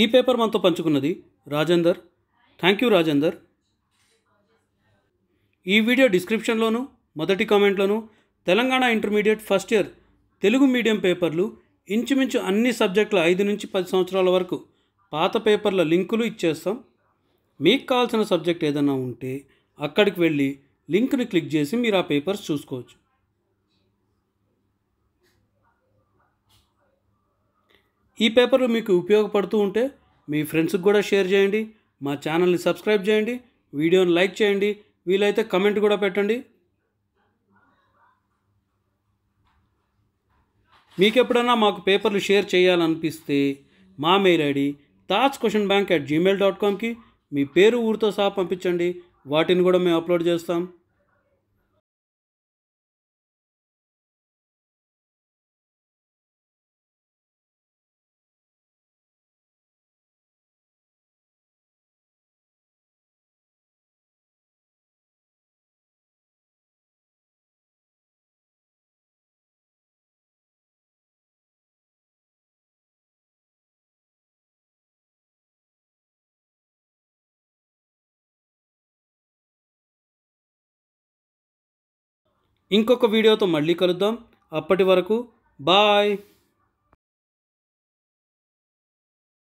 ఈ పేపర్ మనతో పంచుకున్నది రాజేందర్. Thank you Rajender. ఈ వీడియో డిస్క్రిప్షన్లోను మొదటి కామెంట్లోను Telangana intermediate first year Telugu medium పేపర్లు ఇంచుమించు అన్ని సబ్జెక్టుల 5 నుంచి 10 సంవత్సరాల వరకు పాత పేపర్ల లింకులు ఇచ్చేస్తాం. మీకు కావాల్సిన సబ్జెక్ట్ ఏదైనా ఉంటే అక్కడికి వెళ్ళి లింక్ని క్లిక్ చేసి మీరు ఆ పేపర్స్ చూసుకోవచ్చు. ఈ పేపర్లు మీకు ఉపయోగపడుతూ ఉంటే మీ ఫ్రెండ్స్కి కూడా షేర్ చేయండి. మా ఛానల్ని సబ్స్క్రైబ్ చేయండి. వీడియోని లైక్ చేయండి. వీలైతే కమెంట్ కూడా పెట్టండి. మీకు ఎప్పుడన్నా మాకు పేపర్లు షేర్ చేయాలనిపిస్తే మా మెయిల్ ఐడి tajquestionbank@gmail.comకి మీ పేరు ఊరితో సహా పంపించండి. వాటిని కూడా మేము అప్లోడ్ చేస్తాం. ఇంకొక వీడియోతో మళ్ళీ కలుద్దాం. అప్పటి వరకు బాయ్.